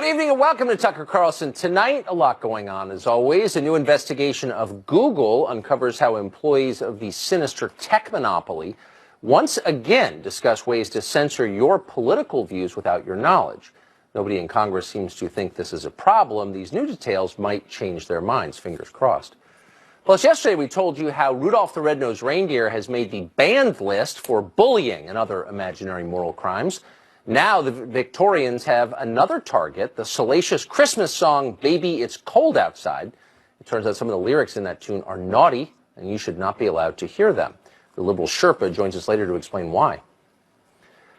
evening and welcome to Tucker Carlson. Tonight, a lot going on as always. A new investigation of Google uncovers how employees of the sinister tech monopoly once again discuss ways to censor your political views without your knowledge. Nobody in Congress seems to think this is a problem. These new details might change their minds, fingers crossed. Plus, yesterday we told you how Rudolph the Red-Nosed Reindeer has made the banned list for bullying and other imaginary moral crimes. Now the Victorians have another target, the salacious Christmas song, Baby It's Cold Outside. It turns out some of the lyrics in that tune are naughty, and you should not be allowed to hear them. The liberal Sherpa joins us later to explain why.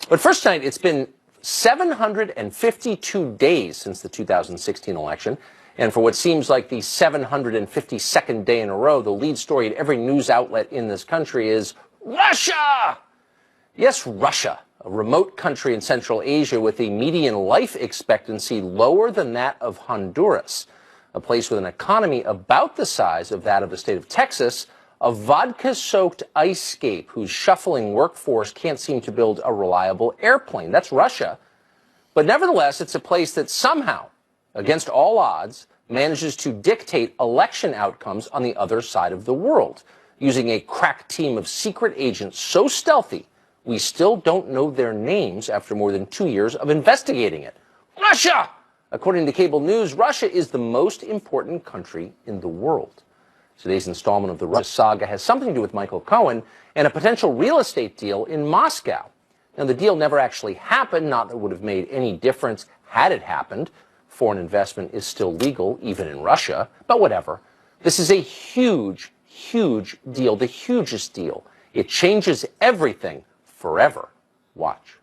But first tonight, it's been 752 days since the 2016 election. And for what seems like the 752nd day in a row, the lead story at every news outlet in this country is Russia! Yes, Russia, a remote country in Central Asia with a median life expectancy lower than that of Honduras, a place with an economy about the size of that of the state of Texas, a vodka-soaked ice-scape whose shuffling workforce can't seem to build a reliable airplane. That's Russia. But nevertheless, it's a place that somehow, against all odds, manages to dictate election outcomes on the other side of the world, using a crack team of secret agents so stealthy we still don't know their names after more than 2 years of investigating it. Russia! According to cable news, Russia is the most important country in the world. Today's installment of the Russia saga has something to do with Michael Cohen and a potential real estate deal in Moscow. Now, the deal never actually happened, not that it would have made any difference had it happened. Foreign investment is still legal, even in Russia, but whatever. This is a huge, huge deal, the hugest deal. It changes everything forever. Watch.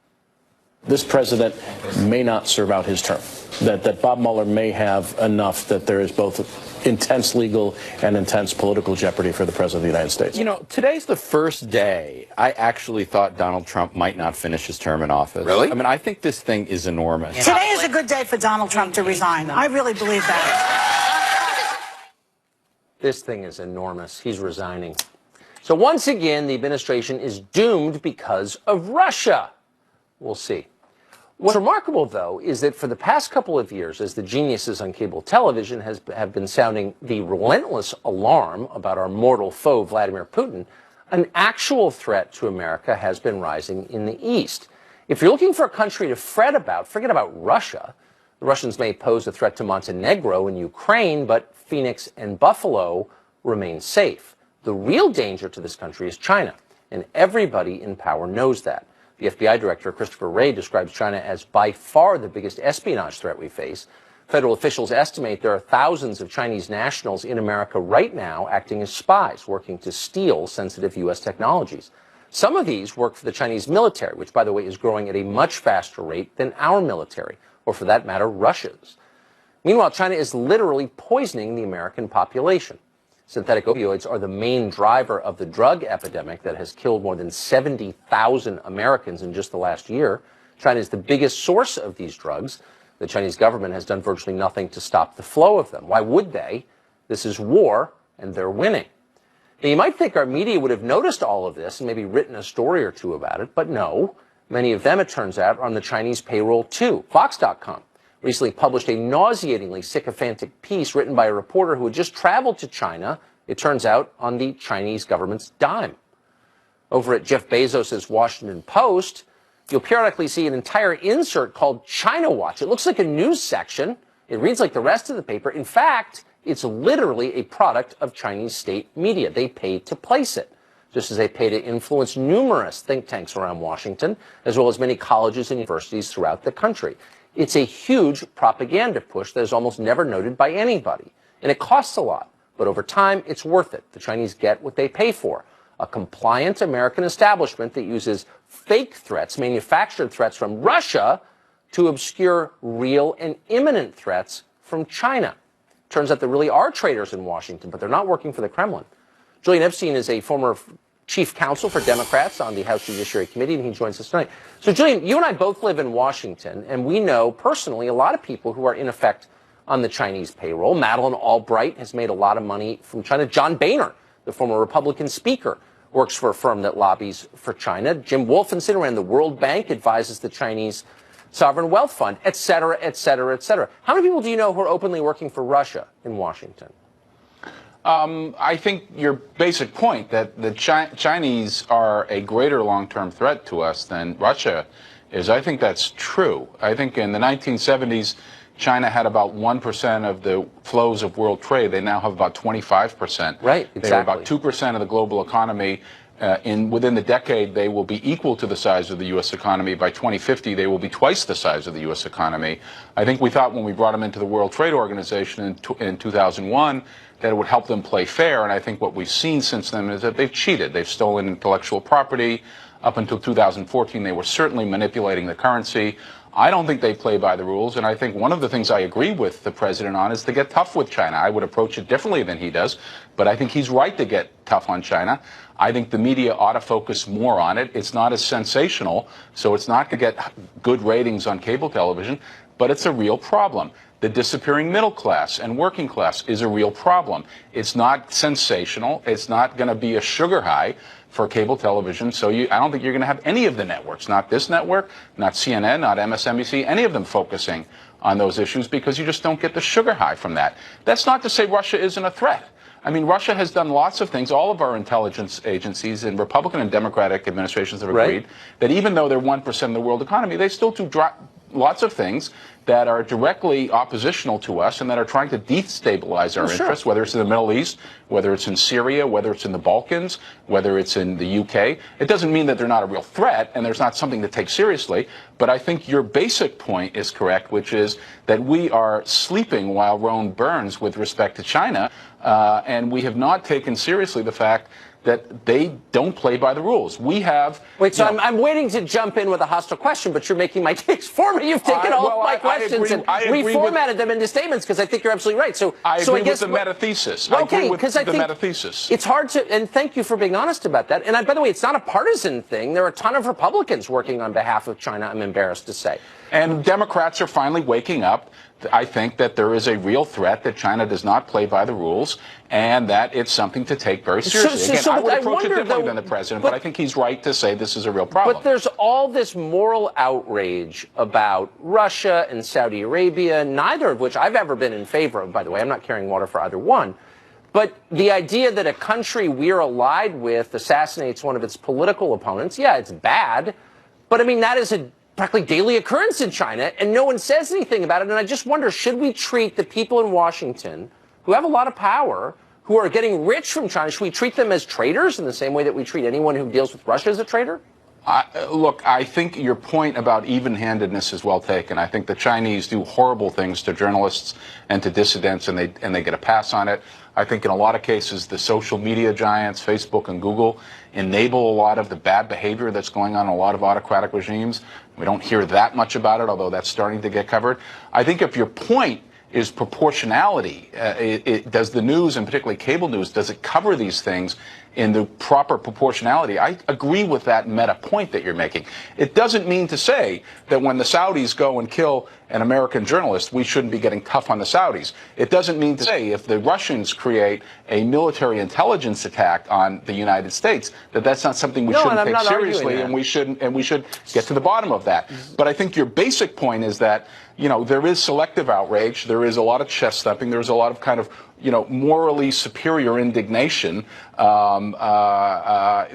This president may not serve out his term, that Bob Mueller may have enough that there is both intense legal and intense political jeopardy for the president of the United States. You know, today's the first day I actually thought Donald Trump might not finish his term in office. Really? I mean, I think this thing is enormous. Today is a good day for Donald Trump to resign. I really believe that. This thing is enormous. He's resigning. So once again, the administration is doomed because of Russia. We'll see. What's remarkable, though, is that for the past couple of years, as the geniuses on cable television have been sounding the relentless alarm about our mortal foe, Vladimir Putin, an actual threat to America has been rising in the East. If you're looking for a country to fret about, forget about Russia. The Russians may pose a threat to Montenegro and Ukraine, but Phoenix and Buffalo remain safe. The real danger to this country is China, and everybody in power knows that. The FBI director, Christopher Wray, describes China as by far the biggest espionage threat we face. Federal officials estimate there are thousands of Chinese nationals in America right now acting as spies, working to steal sensitive U.S. technologies. Some of these work for the Chinese military, which, by the way, is growing at a much faster rate than our military, or for that matter, Russia's. Meanwhile, China is literally poisoning the American population. Synthetic opioids are the main driver of the drug epidemic that has killed more than 70,000 Americans in just the last year. China is the biggest source of these drugs. The Chinese government has done virtually nothing to stop the flow of them. Why would they? This is war, and they're winning. Now, you might think our media would have noticed all of this and maybe written a story or two about it, but no. Many of them, it turns out, are on the Chinese payroll, too. Fox.com recently published a nauseatingly sycophantic piece written by a reporter who had just traveled to China, it turns out, on the Chinese government's dime. Over at Jeff Bezos' Washington Post, you'll periodically see an entire insert called China Watch. It looks like a news section. It reads like the rest of the paper. In fact, it's literally a product of Chinese state media. They pay to place it, just as they pay to influence numerous think tanks around Washington, as well as many colleges and universities throughout the country. It's a huge propaganda push that is almost never noted by anybody. And it costs a lot. But over time, it's worth it. The Chinese get what they pay for. A compliant American establishment that uses fake threats, manufactured threats from Russia, to obscure real and imminent threats from China. Turns out there really are traitors in Washington, but they're not working for the Kremlin. Julian Epstein is a former chief counsel for Democrats on the House Judiciary Committee, and he joins us tonight. So, Julian, you and I both live in Washington, and we know personally a lot of people who are in effect on the Chinese payroll. Madeleine Albright has made a lot of money from China. John Boehner, the former Republican speaker, works for a firm that lobbies for China. Jim Wolfensohn ran the World Bank, advises the Chinese sovereign wealth fund, et cetera, et cetera, et cetera. How many people do you know who are openly working for Russia in Washington? I think your basic point that the Chinese are a greater long-term threat to us than Russia is, I think that's true. I think in the 1970s, China had about 1% of the flows of world trade. They now have about 25%. Right, exactly. They're about 2% of the global economy. Within the decade, they will be equal to the size of the U.S. economy. By 2050, they will be twice the size of the U.S. economy. I think we thought when we brought them into the World Trade Organization in 2001 that it would help them play fair, and I think what we've seen since then is that they've cheated. They've stolen intellectual property. Up until 2014, they were certainly manipulating the currency. I don't think they play by the rules, and I think one of the things I agree with the president on is to get tough with China. I would approach it differently than he does, but I think he's right to get tough on China. I think the media ought to focus more on it. It's not as sensational, so it's not going to get good ratings on cable television, but it's a real problem. The disappearing middle class and working class is a real problem. It's not sensational. It's not going to be a sugar high for cable television, so I don't think you're going to have any of the networks, not this network, not CNN, not MSNBC, any of them focusing on those issues because you just don't get the sugar high from that. That's not to say Russia isn't a threat. I mean, Russia has done lots of things. All of our intelligence agencies and Republican and Democratic administrations have agreed that even though they're 1% of the world economy, they still do lots of things that are directly oppositional to us and that are trying to destabilize our interests, whether it's in the Middle East, whether it's in Syria, whether it's in the Balkans, whether it's in the UK. It doesn't mean that they're not a real threat and there's not something to take seriously, but I think your basic point is correct, which is that we are sleeping while Rome burns with respect to China, and we have not taken seriously the fact that they don't play by the rules. We have... Wait, so I'm waiting to jump in with a hostile question, but you're making my case for me. You've taken all of my questions and reformatted them into statements because I think you're absolutely right. So I agree with the meta-thesis. Okay, because I think meta-thesis. It's hard to... And thank you for being honest about that. And by the way, it's not a partisan thing. There are a ton of Republicans working on behalf of China, I'm embarrassed to say. And Democrats are finally waking up. I think that there is a real threat that China does not play by the rules and that it's something to take very seriously. Again, I would approach it differently than the president, but I think he's right to say this is a real problem. But there's all this moral outrage about Russia and Saudi Arabia, neither of which I've ever been in favor of, by the way. I'm not carrying water for either one. But the idea that a country we're allied with assassinates one of its political opponents, yeah, it's bad. But, I mean, that is a practically daily occurrence in China, and no one says anything about it. And I just wonder, should we treat the people in Washington who have a lot of power, who are getting rich from China, should we treat them as traitors in the same way that we treat anyone who deals with Russia as a traitor? Look, I think your point about even-handedness is well taken. I think the Chinese do horrible things to journalists and to dissidents, and they get a pass on it. I think in a lot of cases, the social media giants, Facebook and Google, enable a lot of the bad behavior that's going on in a lot of autocratic regimes. We don't hear that much about it, although that's starting to get covered. I think if your point is proportionality, does the news, and particularly cable news, does it cover these things in the proper proportionality? I agree with that meta point that you're making. It doesn't mean to say that when the Saudis go and kill an American journalist, we shouldn't be getting tough on the Saudis. It doesn't mean to say if the Russians create a military intelligence attack on the United States, that that's not something we shouldn't take seriously, and we should get to the bottom of that. But I think your basic point is that, you know, there is selective outrage, there is a lot of chest thumping, there's a lot of kind of, you know, morally superior indignation that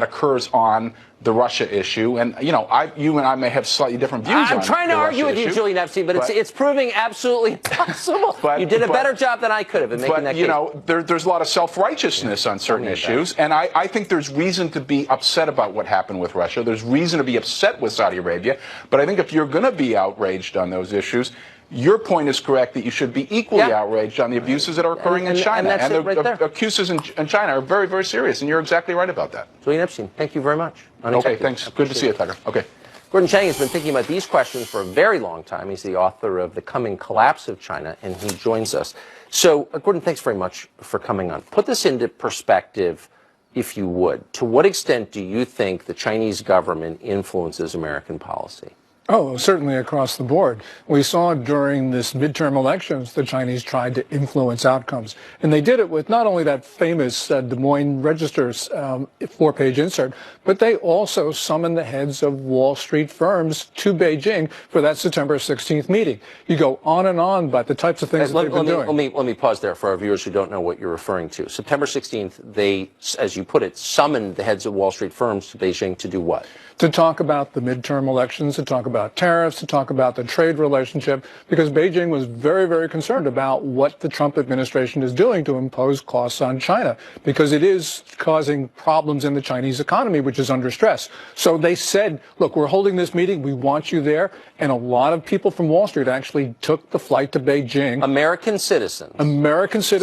occurs on the Russia issue. And, you know, you and I may have slightly different views on I'm trying to argue with you, Julian Epstein, but it's proving absolutely impossible. You did a better job than I could have in making that case. You know, there's a lot of self-righteousness on certain issues, and I think there's reason to be upset about what happened with Russia. There's reason to be upset with Saudi Arabia. But I think if you're going to be outraged on those issues, your point is correct that you should be equally outraged on the abuses that are occurring in China. And the accuses in China are very, very serious, and you're exactly right about that. Julian Epstein, thank you very much. Okay, thanks. Good to see you, Tucker. Okay. Gordon Chang has been thinking about these questions for a very long time. He's the author of The Coming Collapse of China, and he joins us. So, Gordon, thanks very much for coming on. Put this into perspective, if you would. To what extent do you think the Chinese government influences American policy? Oh, certainly across the board. We saw during this midterm elections, the Chinese tried to influence outcomes. And they did it with not only that famous Des Moines Register's 4-page insert, but they also summoned the heads of Wall Street firms to Beijing for that September 16th meeting. You go on and on about the types of things that they've been doing. Let me pause there for our viewers who don't know what you're referring to. September 16th, they, as you put it, summoned the heads of Wall Street firms to Beijing to do what? To talk about the midterm elections, to talk about tariffs, to talk about the trade relationship, because Beijing was very, very concerned about what the Trump administration is doing to impose costs on China, because it is causing problems in the Chinese economy, which is under stress. So they said, look, we're holding this meeting. We want you there. And a lot of people from Wall Street actually took the flight to Beijing. American citizens.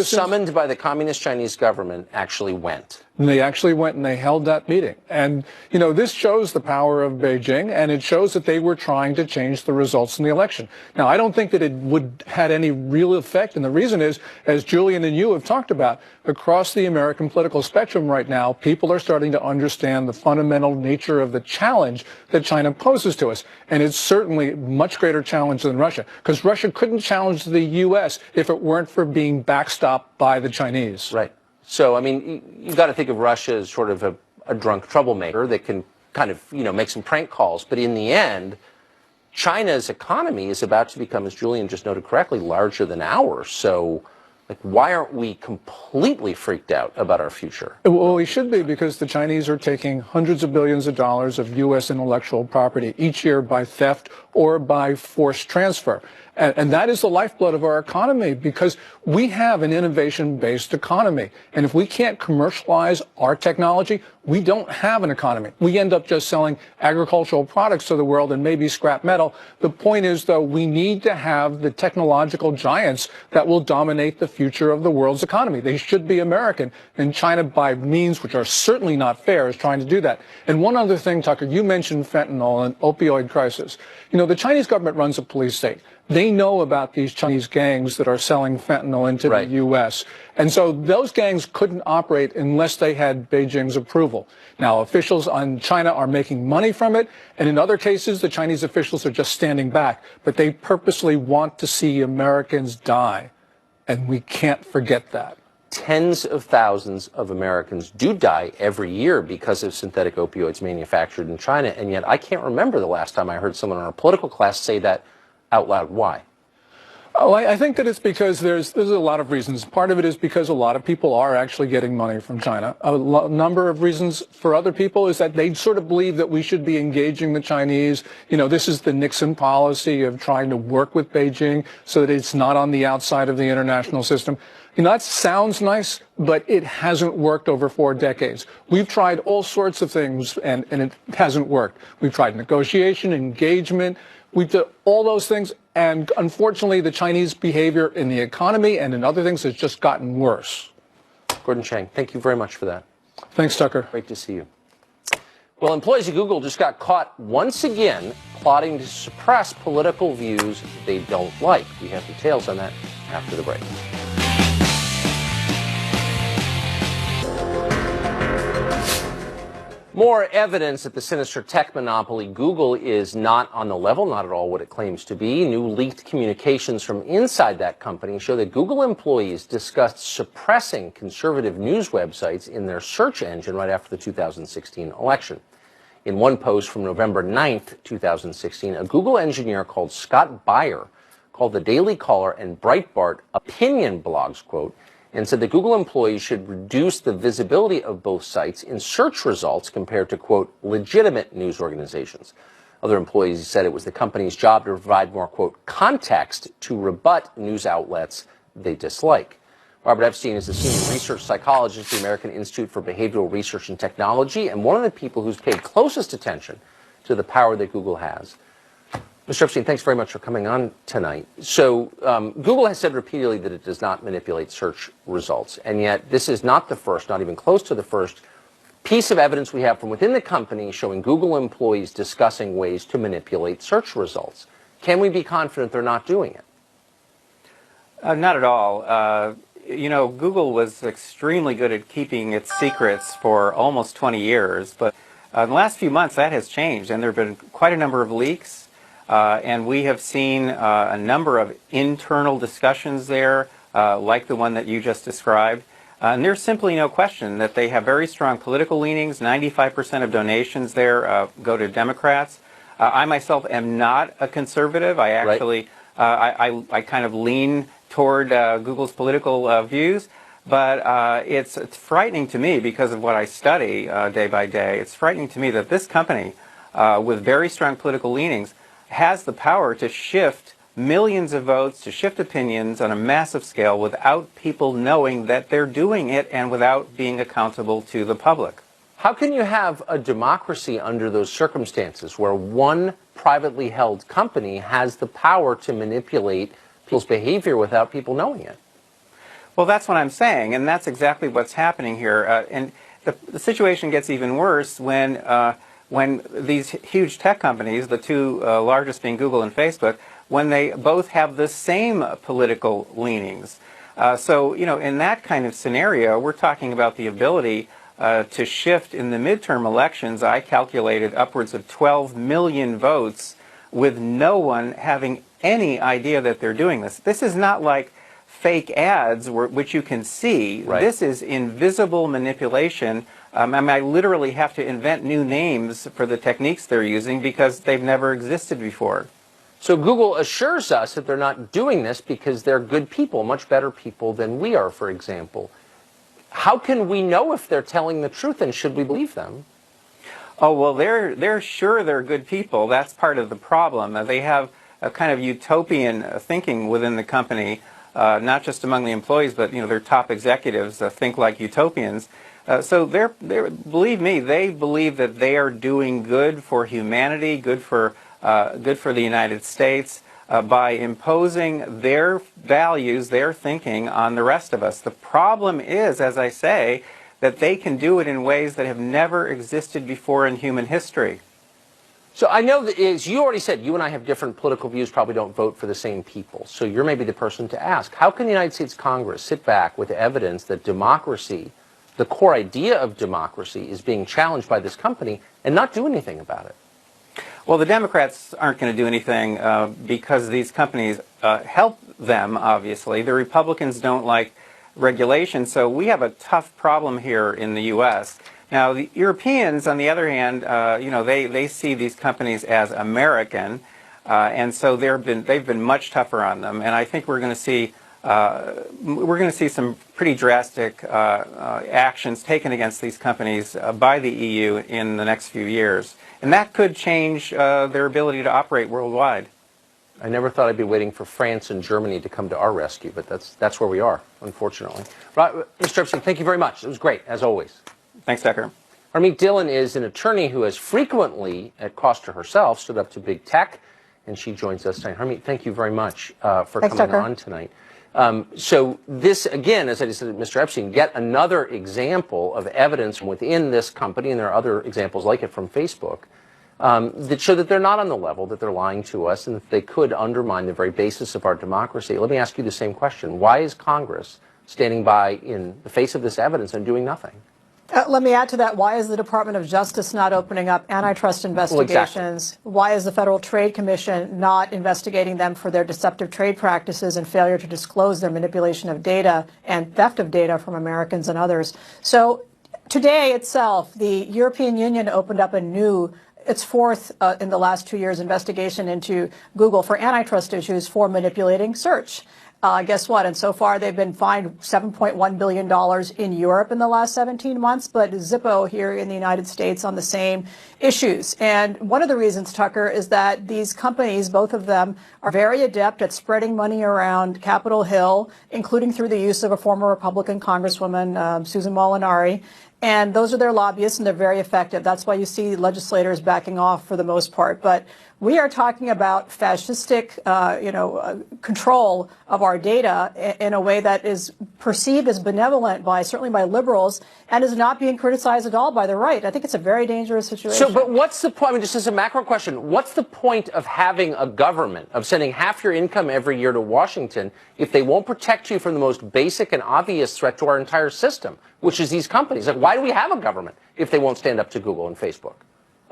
Summoned by the Communist Chinese government actually went. And they actually went and they held that meeting. And, you know, this shows the power of Beijing, and it shows that they were trying to change the results in the election. Now, I don't think that it would had any real effect. And the reason is, as Julian and you have talked about, across the American political spectrum right now, people are starting to understand the fundamental nature of the challenge that China poses to us. And it's certainly a much greater challenge than Russia, because Russia couldn't challenge the U.S. if it weren't for being backstopped by the Chinese. Right. So, I mean, you've got to think of Russia as sort of a drunk troublemaker that can kind of, you know, make some prank calls. But in the end, China's economy is about to become, as Julian just noted correctly, larger than ours. So, like, why aren't we completely freaked out about our future? Well, we should be, because the Chinese are taking hundreds of billions of dollars of U.S. intellectual property each year by theft or by forced transfer. And that is the lifeblood of our economy, because we have an innovation-based economy. And if we can't commercialize our technology, we don't have an economy. We end up just selling agricultural products to the world and maybe scrap metal. The point is, though, we need to have the technological giants that will dominate the future of the world's economy. They should be American. And China, by means which are certainly not fair, is trying to do that. And one other thing, Tucker, you mentioned fentanyl and opioid crisis. You know, the Chinese government runs a police state. They know about these Chinese gangs that are selling fentanyl into the U.S. And so those gangs couldn't operate unless they had Beijing's approval. Now, officials in China are making money from it, and in other cases, the Chinese officials are just standing back. But they purposely want to see Americans die, and we can't forget that. Tens of thousands of Americans do die every year because of synthetic opioids manufactured in China, and yet I can't remember the last time I heard someone in our political class say that out loud. Why? Oh, I think that it's because there's a lot of reasons. Part of it is because a lot of people are actually getting money from China. A number of reasons for other people is that they sort of believe that we should be engaging the Chinese. You know, this is the Nixon policy of trying to work with Beijing so that it's not on the outside of the international system. You know, that sounds nice, but it hasn't worked over 4 decades. We've tried all sorts of things, and it hasn't worked. We've tried negotiation, engagement. We did all those things, and unfortunately, the Chinese behavior in the economy and in other things has just gotten worse. Gordon Chang, thank you very much for that. Thanks, Tucker. Great to see you. Well, employees at Google just got caught once again plotting to suppress political views they don't like. We have details on that after the break. More evidence that the sinister tech monopoly Google is not on the level, not at all what it claims to be. New leaked communications from inside that company show that Google employees discussed suppressing conservative news websites in their search engine right after the 2016 election. In one post from November 9th, 2016, a Google engineer called Scott Beyer called the Daily Caller and Breitbart opinion blogs, quote, and said that Google employees should reduce the visibility of both sites in search results compared to, quote, legitimate news organizations. Other employees said it was the company's job to provide more, quote, context to rebut news outlets they dislike. Robert Epstein is a senior research psychologist at the American Institute for Behavioral Research and Technology and one of the people who's paid closest attention to the power that Google has. Mr. Epstein, thanks very much for coming on tonight. So Google has said repeatedly that it does not manipulate search results, and yet this is not the first, not even close to the first, piece of evidence we have from within the company showing Google employees discussing ways to manipulate search results. Can we be confident they're not doing it? Not at all. You know, Google was extremely good at keeping its secrets for almost 20 years, but in the last few months that has changed, and there have been quite a number of leaks. And we have seen a number of internal discussions there, like the one that you just described. And there's simply no question that they have very strong political leanings. 95% of donations there go to Democrats. I myself am not a conservative. I actually, I kind of lean toward Google's political views. But it's frightening to me because of what I study day by day. It's frightening to me that this company, with very strong political leanings, has the power to shift millions of votes, to shift opinions on a massive scale without people knowing that they're doing it and without being accountable to the public. How can you have a democracy under those circumstances where one privately held company has the power to manipulate people's behavior without people knowing it? Well, that's what I'm saying, and that's exactly what's happening here. And the situation gets even worse when these huge tech companies, the two largest being Google and Facebook, when they both have the same political leanings. So, you know, in that kind of scenario, we're talking about the ability to shift in the midterm elections. I calculated upwards of 12 million votes with no one having any idea that they're doing this. This is not like fake ads, which you can see. Right. This is invisible manipulation. I mean, I literally have to invent new names for the techniques they're using because they've never existed before. So Google assures us that they're not doing this because they're good people, much better people than we are, for example. How can we know if they're telling the truth, and should we believe them? Oh, well, they're sure they're good people. That's part of the problem. They have a kind of utopian thinking within the company, not just among the employees, but, you know, their top executives think like utopians. So believe me, they believe that they are doing good for humanity, good for the United States, by imposing their values, their thinking on the rest of us. The problem is, as I say, that they can do it in ways that have never existed before in human history. So I know that, as you already said, you and I have different political views, probably don't vote for the same people. So you're maybe the person to ask. How can the United States Congress sit back with evidence that democracy, the core idea of democracy, is being challenged by this company and not do anything about it? Well, the Democrats aren't going to do anything because these companies help them, obviously. The Republicans don't like regulation, so we have a tough problem here in the U.S. Now, the Europeans, on the other hand, you know, they see these companies as American, and so they've been much tougher on them. And I think we're going to see some pretty drastic actions taken against these companies by the EU in the next few years. And that could change their ability to operate worldwide. I never thought I'd be waiting for France and Germany to come to our rescue, but that's where we are, unfortunately. Right, Mr. Epstein, thank you very much. It was great, as always. Thanks, Tucker. Harmeet Dillon is an attorney who has frequently, at cost to herself, stood up to big tech, and she joins us tonight. Harmeet, thank you very much for coming Tucker. on tonight. So this, again, as I just said, Mr. Epstein, yet another example of evidence within this company, and there are other examples like it from Facebook, that show that they're not on the level, that they're lying to us, and that they could undermine the very basis of our democracy. Let me ask you the same question. Why is Congress standing by in the face of this evidence and doing nothing? Let me add to that. Why is the Department of Justice not opening up antitrust investigations? Well, exactly. Why is the Federal Trade Commission not investigating them for their deceptive trade practices and failure to disclose their manipulation of data and theft of data from Americans and others? So today itself, the European Union opened up its fourth in the last 2 years investigation into Google for antitrust issues for manipulating search. Guess what? And so far, they've been fined $7.1 billion in Europe in the last 17 months, but Zippo here in the United States on the same issues. And one of the reasons, Tucker, is that these companies, both of them, are very adept at spreading money around Capitol Hill, including through the use of a former Republican Congresswoman, Susan Molinari. And those are their lobbyists, and they're very effective. That's why you see legislators backing off for the most part. But we are talking about fascistic, control of our data in a way that is perceived as benevolent certainly by liberals, and is not being criticized at all by the right. I think it's a very dangerous situation. So, but what's the point? I mean, just as a macro question, what's the point of having a government, of sending half your income every year to Washington, if they won't protect you from the most basic and obvious threat to our entire system, which is these companies? Like, why do we have a government if they won't stand up to Google and Facebook?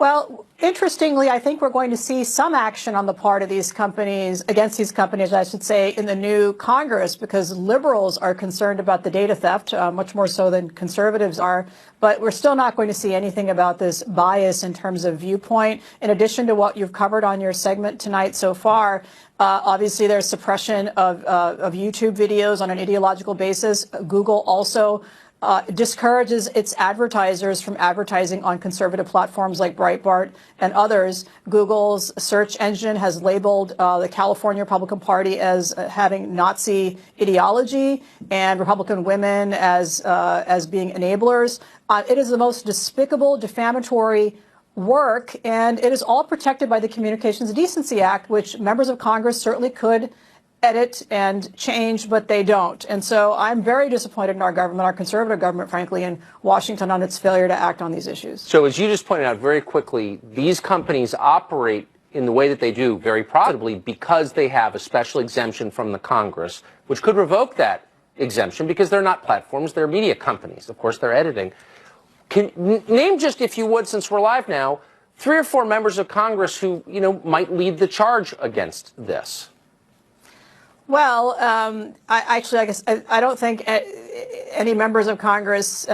Well, interestingly, I think we're going to see some action on the part of these companies, against these companies, I should say, in the new Congress, because liberals are concerned about the data theft, much more so than conservatives are. But we're still not going to see anything about this bias in terms of viewpoint. In addition to what you've covered on your segment tonight so far, obviously there's suppression of YouTube videos on an ideological basis. Google also discourages its advertisers from advertising on conservative platforms like Breitbart and others. Google's search engine has labeled the California Republican Party as having Nazi ideology and Republican women as being enablers. It is the most despicable, defamatory work, and it is all protected by the Communications Decency Act, which members of Congress certainly could edit and change, but they don't. And so I'm very disappointed in our government, our conservative government, frankly, in Washington on its failure to act on these issues. So as you just pointed out very quickly, these companies operate in the way that they do very profitably because they have a special exemption from the Congress, which could revoke that exemption because they're not platforms, they're media companies. Of course, they're editing. Name just, if you would, since we're live now, 3 or 4 members of Congress who, might lead the charge against this. Well, I guess I don't think any members of Congress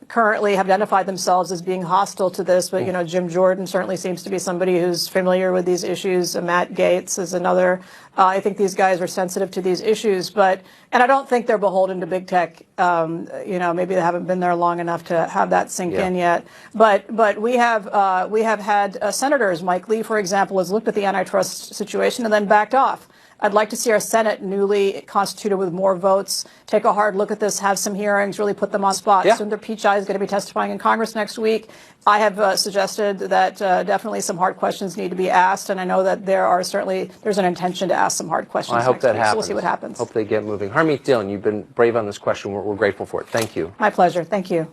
currently have identified themselves as being hostile to this, but, Jim Jordan certainly seems to be somebody who's familiar with these issues. Matt Gaetz is another. I think these guys are sensitive to these issues, and I don't think they're beholden to big tech. Maybe they haven't been there long enough to have that sink in yet. But we have had senators. Mike Lee, for example, has looked at the antitrust situation and then backed off. I'd like to see our Senate newly constituted with more votes take a hard look at this, have some hearings, really put them on spot. Yeah. Sundar Pichai is going to be testifying in Congress next week. I have suggested that definitely some hard questions need to be asked, and I know that there's an intention to ask some hard questions. I hope that happens. So we'll see what happens. Hope they get moving. Harmeet Dillon, you've been brave on this question. We're grateful for it. Thank you. My pleasure. Thank you.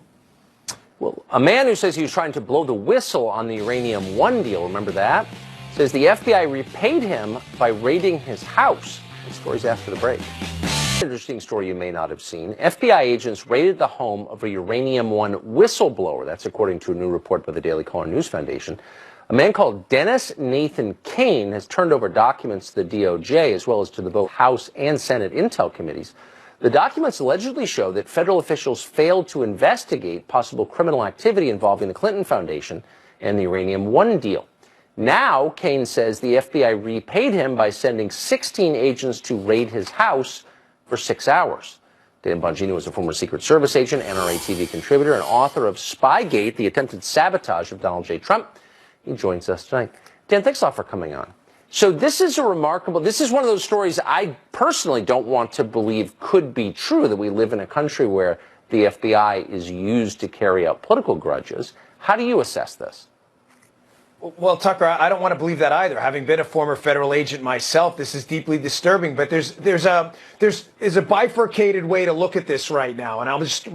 Well, a man who says he was trying to blow the whistle on the Uranium One deal, remember that? Says the FBI repaid him by raiding his house. The story's after the break. Interesting story you may not have seen. FBI agents raided the home of a Uranium One whistleblower. That's according to a new report by the Daily Caller News Foundation. A man called Dennis Nathan Kane has turned over documents to the DOJ as well as to the both House and Senate Intel committees. The documents allegedly show that federal officials failed to investigate possible criminal activity involving the Clinton Foundation and the Uranium One deal. Now, Kane says the FBI repaid him by sending 16 agents to raid his house for 6 hours. Dan Bongino is a former Secret Service agent, NRA TV contributor, and author of Spygate, the attempted sabotage of Donald J. Trump. He joins us tonight. Dan, thanks a lot for coming on. So this is one of those stories I personally don't want to believe could be true, that we live in a country where the FBI is used to carry out political grudges. How do you assess this? Well, Tucker, I don't want to believe that either. Having been a former federal agent myself, this is deeply disturbing. But there's a bifurcated way to look at this right now, and I'll just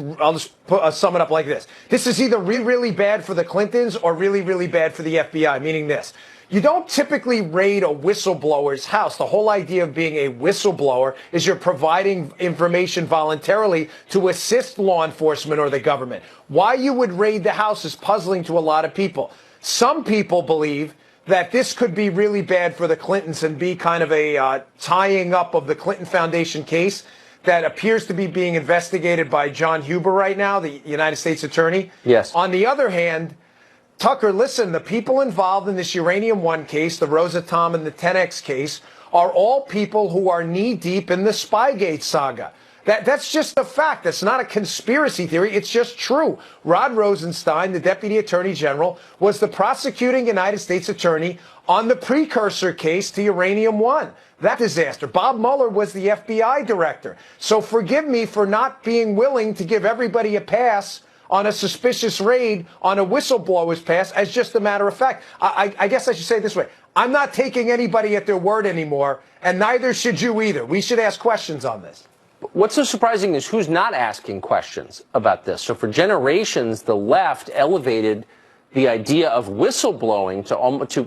sum it up like this: this is either really bad for the Clintons or really bad for the FBI. Meaning this. You don't typically raid a whistleblower's house. The whole idea of being a whistleblower is you're providing information voluntarily to assist law enforcement or the government. Why you would raid the house is puzzling to a lot of people. Some people believe that this could be really bad for the Clintons and be kind of a tying up of the Clinton Foundation case that appears to be being investigated by John Huber right now, the United States Attorney. Yes. On the other hand, Tucker, listen, the people involved in this Uranium One case, the Rosatom and the 10X case, are all people who are knee-deep in the Spygate saga. That's just a fact. That's not a conspiracy theory. It's just true. Rod Rosenstein, the Deputy Attorney General, was the prosecuting United States Attorney on the precursor case to Uranium One. That disaster. Bob Mueller was the FBI Director. So forgive me for not being willing to give everybody a pass on a suspicious raid on a whistleblower's pass as just a matter of fact. I guess I should say it this way. I'm not taking anybody at their word anymore, and neither should you either. We should ask questions on this. What's so surprising is who's not asking questions about this. So for generations, the left elevated the idea of whistleblowing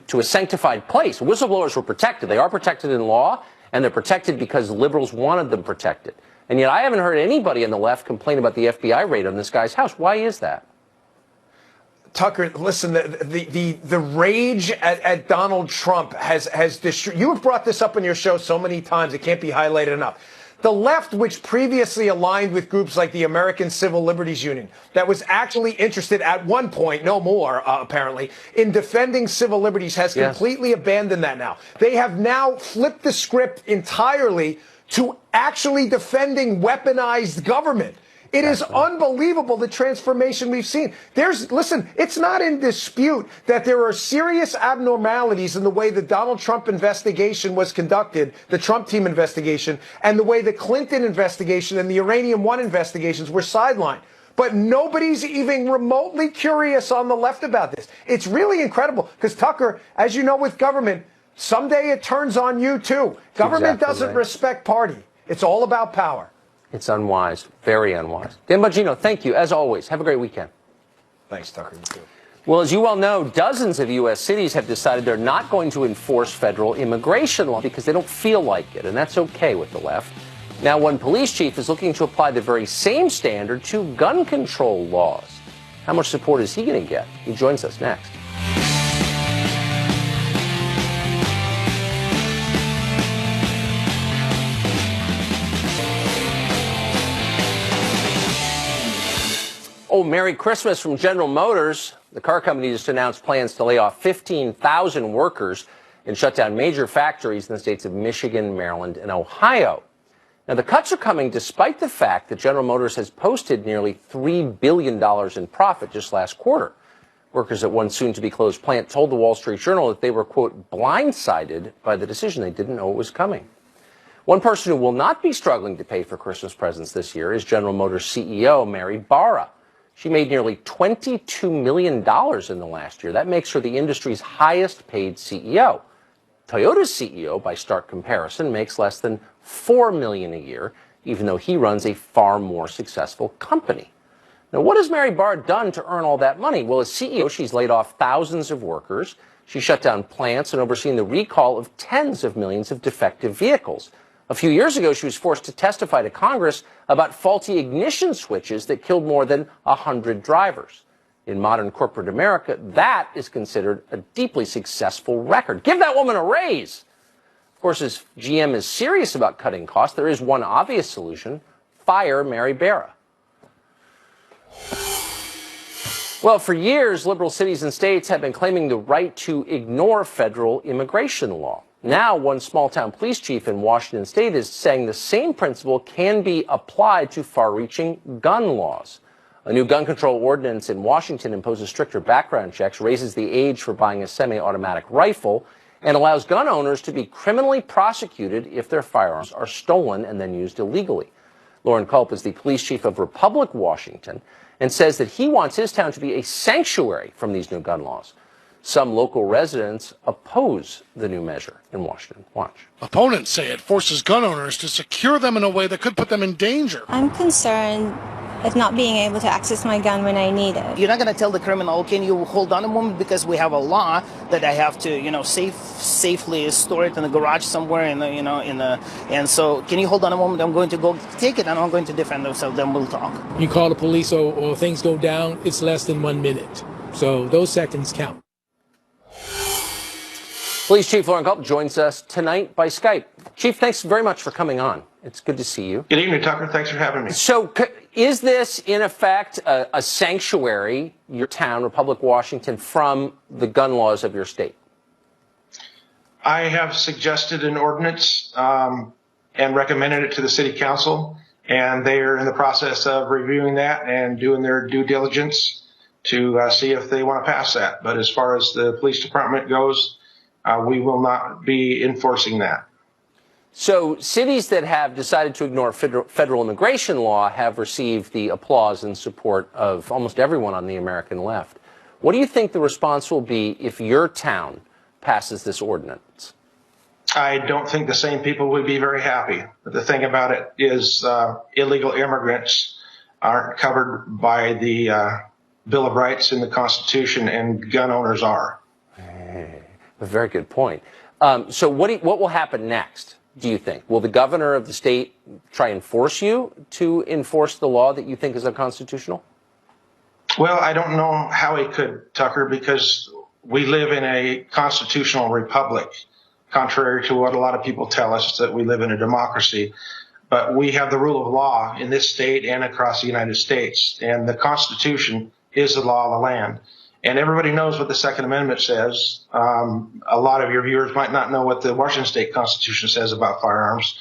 to a sanctified place. Whistleblowers were protected. They are protected in law, and they're protected because liberals wanted them protected. And yet I haven't heard anybody on the left complain about the FBI raid on this guy's house. Why is that? Tucker, listen, the rage at Donald Trump has destroyed. You have brought this up on your show so many times, it can't be highlighted enough. The left, which previously aligned with groups like the American Civil Liberties Union, that was actually interested at one point, no more apparently, in defending civil liberties, has completely abandoned that now. They have now flipped the script entirely to actually defending weaponized government. It is unbelievable, the transformation we've seen. Listen, it's not in dispute that there are serious abnormalities in the way the Donald Trump investigation was conducted, the Trump team investigation, and the way the Clinton investigation and the Uranium One investigations were sidelined. But nobody's even remotely curious on the left about this. It's really incredible because, Tucker, as you know with government, someday it turns on you too. Government doesn't respect party. It's all about power. It's unwise, very unwise. Dan Bongino, thank you, as always. Have a great weekend. Thanks, Tucker. You too. Well, as you well know, dozens of U.S. cities have decided they're not going to enforce federal immigration law because they don't feel like it, and that's okay with the left. Now, one police chief is looking to apply the very same standard to gun control laws. How much support is he going to get? He joins us next. Oh, Merry Christmas from General Motors. The car company just announced plans to lay off 15,000 workers and shut down major factories in the states of Michigan, Maryland, and Ohio. Now, the cuts are coming despite the fact that General Motors has posted nearly $3 billion in profit just last quarter. Workers at one soon-to-be-closed plant told the Wall Street Journal that they were, quote, blindsided by the decision. They didn't know it was coming. One person who will not be struggling to pay for Christmas presents this year is General Motors CEO Mary Barra. She made nearly $22 million in the last year. That makes her the industry's highest-paid CEO. Toyota's CEO, by stark comparison, makes less than $4 million a year, even though he runs a far more successful company. Now, what has Mary Barra done to earn all that money? Well, as CEO, she's laid off thousands of workers. She shut down plants and overseen the recall of tens of millions of defective vehicles. A few years ago, she was forced to testify to Congress about faulty ignition switches that killed more than 100 drivers. In modern corporate America, that is considered a deeply successful record. Give that woman a raise. Of course, as GM is serious about cutting costs, there is one obvious solution: fire Mary Barra. Well, for years, liberal cities and states have been claiming the right to ignore federal immigration law. Now, one small-town police chief in Washington state is saying the same principle can be applied to far-reaching gun laws. A new gun control ordinance in Washington imposes stricter background checks, raises the age for buying a semi-automatic rifle, and allows gun owners to be criminally prosecuted if their firearms are stolen and then used illegally. Lauren Culp is the police chief of Republic Washington and says that he wants his town to be a sanctuary from these new gun laws. Some local residents oppose the new measure in Washington. Watch. Opponents say it forces gun owners to secure them in a way that could put them in danger. I'm concerned with not being able to access my gun when I need it. You're not going to tell the criminal, can you hold on a moment, because we have a law that I have to, safely store it in the garage somewhere, and so can you hold on a moment? I'm going to go take it and I'm going to defend myself. Then we'll talk. You call the police or things go down, it's less than 1 minute. So those seconds count. Police Chief Lauren Culp joins us tonight by Skype. Chief, thanks very much for coming on. It's good to see you. Good evening, Tucker. Thanks for having me. So is this, in effect, a sanctuary, your town, Republic Washington, from the gun laws of your state? I have suggested an ordinance and recommended it to the city council, and they are in the process of reviewing that and doing their due diligence to see if they want to pass that. But as far as the police department goes, we will not be enforcing that. So cities that have decided to ignore federal immigration law have received the applause and support of almost everyone on the American left. What do you think the response will be if your town passes this ordinance? I don't think the same people would be very happy. But the thing about it is illegal immigrants aren't covered by the Bill of Rights in the Constitution, and gun owners are. A very good point. So what will happen next, do you think? Will the governor of the state try and force you to enforce the law that you think is unconstitutional? Well, I don't know how he could, Tucker, because we live in a constitutional republic, contrary to what a lot of people tell us that we live in a democracy. But we have the rule of law in this state and across the United States. And the Constitution is the law of the land. And everybody knows what the Second Amendment says. A lot of your viewers might not know what the Washington State Constitution says about firearms.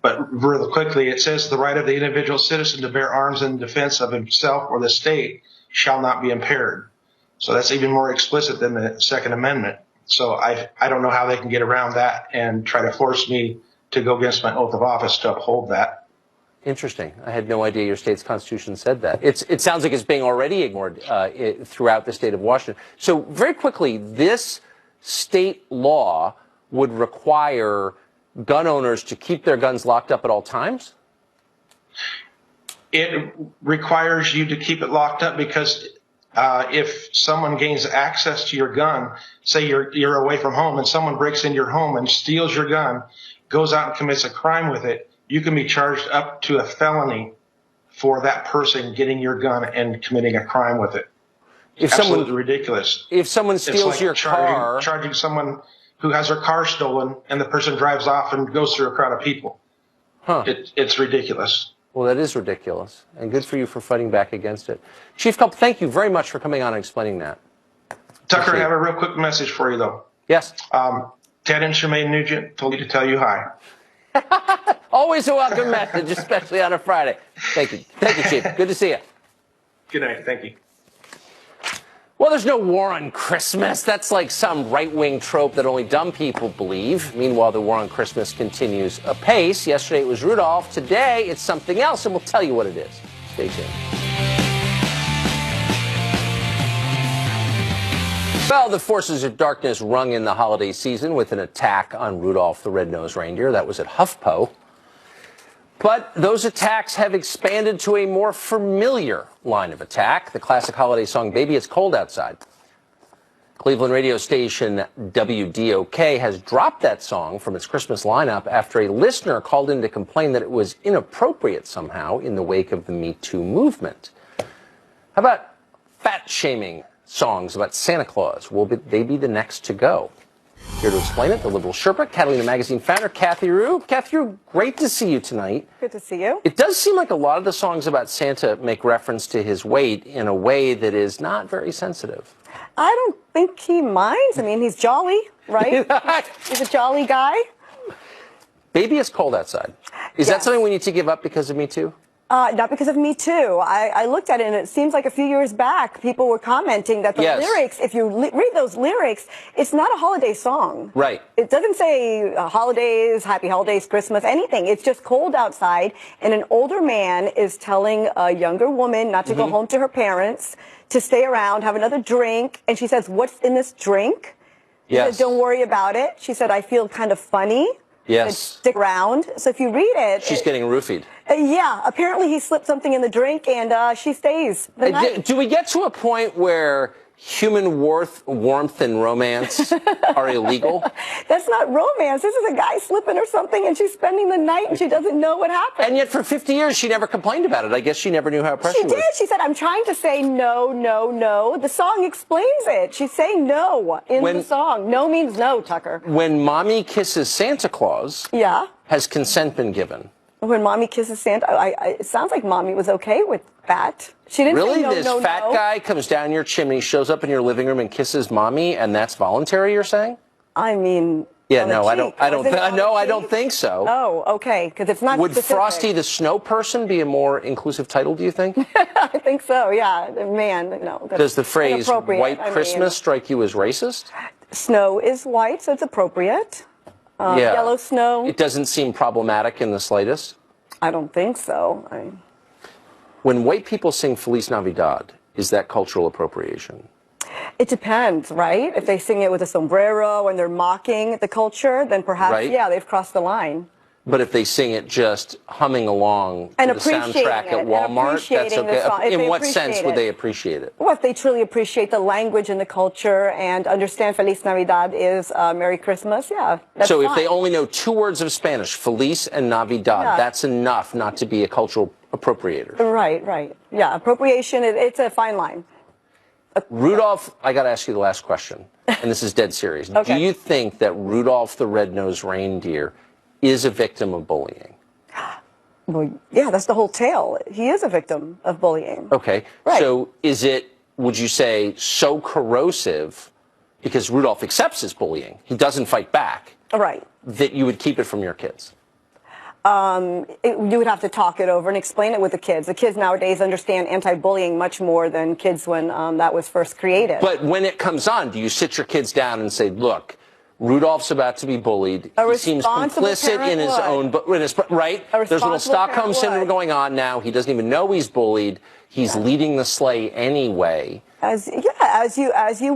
But really quickly, it says the right of the individual citizen to bear arms in defense of himself or the state shall not be impaired. So that's even more explicit than the Second Amendment. So I don't know how they can get around that and try to force me to go against my oath of office to uphold that. Interesting. I had no idea your state's constitution said that. It sounds like it's being already ignored throughout the state of Washington. So very quickly, this state law would require gun owners to keep their guns locked up at all times? It requires you to keep it locked up because if someone gains access to your gun, say you're away from home and someone breaks into your home and steals your gun, goes out and commits a crime with it, you can be charged up to a felony for that person getting your gun and committing a crime with it. It's absolutely ridiculous. If someone steals like your car, charging someone who has their car stolen and the person drives off and goes through a crowd of people. It's ridiculous. Well, that is ridiculous, and good for you for fighting back against it. Chief Culp, thank you very much for coming on and explaining that. Tucker, I have a real quick message for you, though. Yes. Ted and Shemaine Nugent told me to tell you hi. Always a welcome message, especially on a Friday. Thank you. Thank you, Chief. Good to see you. Good night. Thank you. Well, there's no war on Christmas. That's like some right-wing trope that only dumb people believe. Meanwhile, the war on Christmas continues apace. Yesterday it was Rudolph. Today it's something else, and we'll tell you what it is. Stay tuned. Well, the forces of darkness rung in the holiday season with an attack on Rudolph the Red-Nosed Reindeer. That was at HuffPo. But those attacks have expanded to a more familiar line of attack, the classic holiday song, Baby It's Cold Outside. Cleveland radio station WDOK has dropped that song from its Christmas lineup after a listener called in to complain that it was inappropriate somehow in the wake of the Me Too movement. How about fat-shaming songs about Santa Claus? Will they be the next to go? Here to explain it, the Liberal Sherpa, Catalina Magazine founder, Kathy Rue. Kathy Rue, great to see you tonight. Good to see you. It does seem like a lot of the songs about Santa make reference to his weight in a way that is not very sensitive. I don't think he minds. I mean, he's jolly, right? He's a jolly guy. Baby, it's cold outside. Is that something we need to give up because of Me Too? Not because of Me Too. I looked at it, and it seems like a few years back, people were commenting that the lyrics, if you read those lyrics, it's not a holiday song. Right. It doesn't say holidays, happy holidays, Christmas, anything. It's just cold outside, and an older man is telling a younger woman not to go home to her parents, to stay around, have another drink, and she says, "What's in this drink?" He said, "Don't worry about it." She said, "I feel kind of funny." Yes. Stick around. So if you read it... She's getting roofied. Yeah. Apparently he slipped something in the drink, and she stays the night. Do we get to a point where human warmth and romance are illegal? That's not romance. This is a guy slipping or something, and she's spending the night, and she doesn't know what happened. And yet for 50 years, she never complained about it. I guess she never knew how oppressive it was. She did. She said, "I'm trying to say no, no, no." The song explains it. She's saying no in the song. No means no, Tucker. When Mommy kisses Santa Claus, has consent been given? When Mommy kisses Santa, it sounds like Mommy was okay with that. She didn't really? say no, This fat guy comes down your chimney, shows up in your living room, and kisses Mommy, and that's voluntary? You're saying? I mean, yeah, no, I don't think so. Oh, okay, because it's not. Would specific. Frosty the Snow Person be a more inclusive title? Do you think? I think so. Yeah, man, no. Does the phrase "White Christmas" strike you as racist? Snow is white, so it's appropriate. Yellow snow. It doesn't seem problematic in the slightest. I don't think so. When white people sing Feliz Navidad, is that cultural appropriation? It depends, right? If they sing it with a sombrero and they're mocking the culture, then perhaps, yeah, they've crossed the line. But if they sing it just humming along to the soundtrack at Walmart, that's okay. In what sense would they appreciate it? Well, if they truly appreciate the language and the culture and understand Feliz Navidad is Merry Christmas, yeah, that's So fine. if they only know 2 words of Spanish, Feliz and Navidad, that's enough not to be a cultural appropriator. Right, right. Yeah, appropriation, it's a fine line. Rudolph, I got to ask you the last question, and this is dead serious. Okay. Do you think that Rudolph the Red-Nosed Reindeer is a victim of bullying? Well, yeah, that's the whole tale. He is a victim of bullying. Okay. Right. So is it, would you say, so corrosive, because Rudolph accepts his bullying, he doesn't fight back, Right. that you would keep it from your kids? You would have to talk it over and explain it with the kids. The kids nowadays understand anti-bullying much more than kids when that was first created. But when it comes on, do you sit your kids down and say, look, Rudolph's about to be bullied. He seems complicit in his own, right? There's a little Stockholm syndrome going on now. He doesn't even know he's bullied. He's leading the sleigh anyway. As you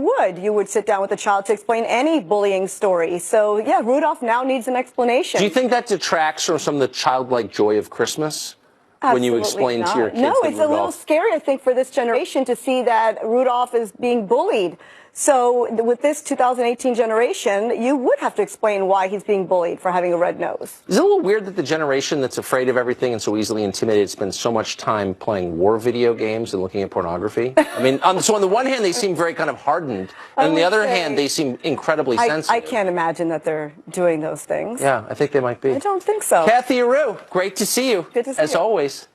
would sit down with a child to explain any bullying story. So yeah, Rudolph now needs an explanation. Do you think that detracts from some of the childlike joy of Christmas? When you explain to your kids No, that it's a little scary, I think, for this generation to see that Rudolph is being bullied. So with this 2018 generation, you would have to explain why he's being bullied for having a red nose. Is it a little weird that the generation that's afraid of everything and so easily intimidated spends so much time playing war video games and looking at pornography? I mean, so on the one hand, they seem very kind of hardened, and on the other hand, they seem incredibly sensitive. I can't imagine that they're doing those things. Yeah, I think they might be. I don't think so. Kathy Aru, great to see you. Good to see as you. Always.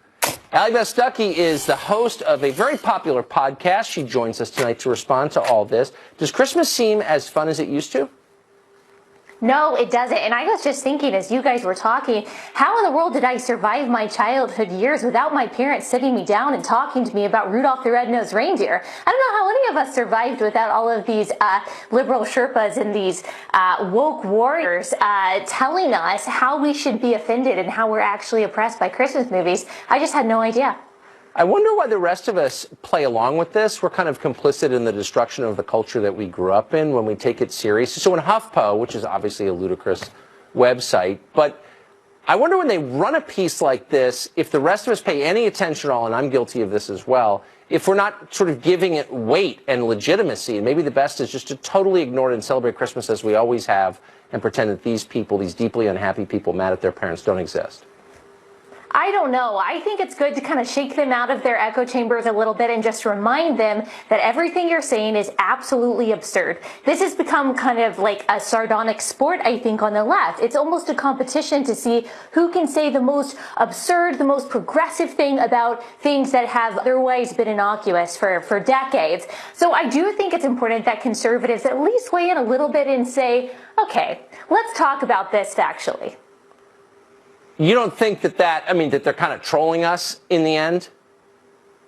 Allie Beth Stuckey is the host of a very popular podcast. She joins us tonight to respond to all this. Does Christmas seem as fun as it used to? No, it doesn't. And I was just thinking as you guys were talking, how in the world did I survive my childhood years without my parents sitting me down and talking to me about Rudolph the Red-Nosed Reindeer? I don't know how any of us survived without all of these liberal Sherpas and these woke warriors telling us how we should be offended and how we're actually oppressed by Christmas movies. I just had no idea. I wonder why the rest of us play along with this. We're kind of complicit in the destruction of the culture that we grew up in when we take it seriously. So in HuffPo, which is obviously a ludicrous website, but I wonder when they run a piece like this, if the rest of us pay any attention at all, and I'm guilty of this as well, if we're not sort of giving it weight and legitimacy, and maybe the best is just to totally ignore it and celebrate Christmas as we always have and pretend that these people, these deeply unhappy people mad at their parents, don't exist. I don't know. I think it's good to kind of shake them out of their echo chambers a little bit and just remind them that everything you're saying is absolutely absurd. This has become kind of like a sardonic sport, I think, on the left. It's almost a competition to see who can say the most absurd, the most progressive thing about things that have otherwise been innocuous for decades. So I do think it's important that conservatives at least weigh in a little bit and say, okay, let's talk about this factually. You don't think that they're kind of trolling us in the end?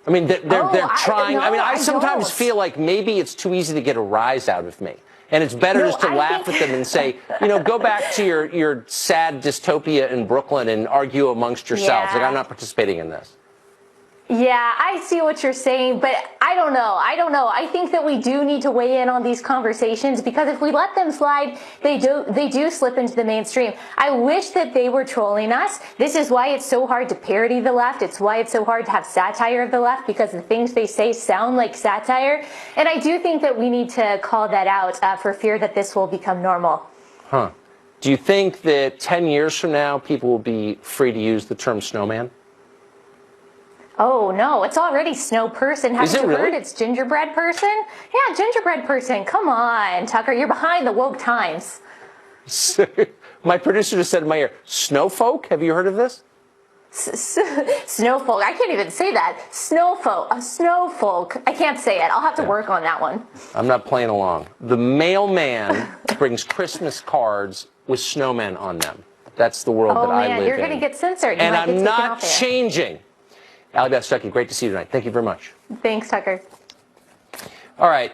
I mean, they're trying. No, I sometimes feel like maybe it's too easy to get a rise out of me. And it's better just to laugh at them and say, go back to your sad dystopia in Brooklyn and argue amongst yourselves. Yeah. Like, I'm not participating in this. Yeah, I see what you're saying, but I don't know. I think that we do need to weigh in on these conversations because if we let them slide, they do slip into the mainstream. I wish that they were trolling us. This is why it's so hard to parody the left. It's why it's so hard to have satire of the left because the things they say sound like satire. And I do think that we need to call that out for fear that this will become normal. Huh. Do you think that 10 years from now, people will be free to use the term snowman? Oh, no, it's already snow person. Haven't you heard it's gingerbread person? Yeah, gingerbread person. Come on, Tucker, you're behind the woke times. My producer just said in my ear, snowfolk? Have you heard of this? Snowfolk. I can't even say that. Snowfolk. I can't say it. I'll have to work on that one. I'm not playing along. The mailman brings Christmas cards with snowmen on them. That's the world that I live in. Oh, man, you're going to get censored. And I'm not changing. Allie Beth Stuckey, great to see you tonight. Thank you very much. Thanks, Tucker. All right.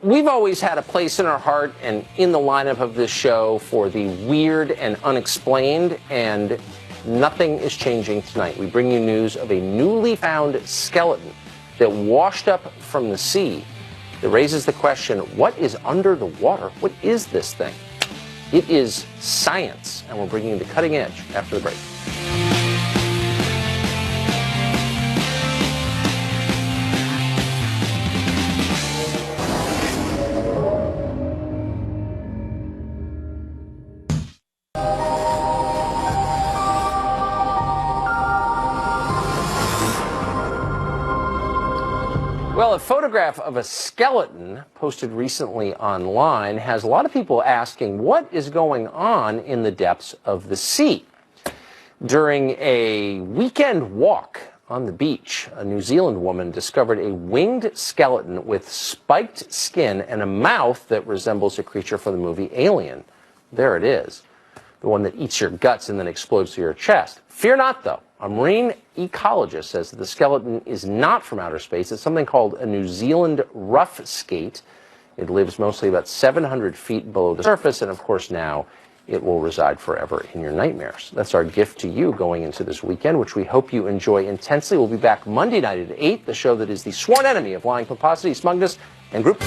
We've always had a place in our heart and in the lineup of this show for the weird and unexplained, and nothing is changing tonight. We bring you news of a newly found skeleton that washed up from the sea that raises the question, what is under the water? What is this thing? It is science, and we're bringing you the cutting edge after the break. Well, Well, a photograph of a skeleton posted recently online has a lot of people asking what is going on in the depths of the sea. During a weekend walk on the beach, a New Zealand woman discovered a winged skeleton with spiked skin and a mouth that resembles a creature from the movie Alien. There it is, the one that eats your guts and then explodes through your chest. Fear not, though. A marine ecologist says that the skeleton is not from outer space. It's something called a New Zealand rough skate. It lives mostly about 700 feet below the surface, and of course now it will reside forever in your nightmares. That's our gift to you going into this weekend, which we hope you enjoy intensely. We'll be back Monday night at 8, the show that is the sworn enemy of lying, pomposity, smugness, and group.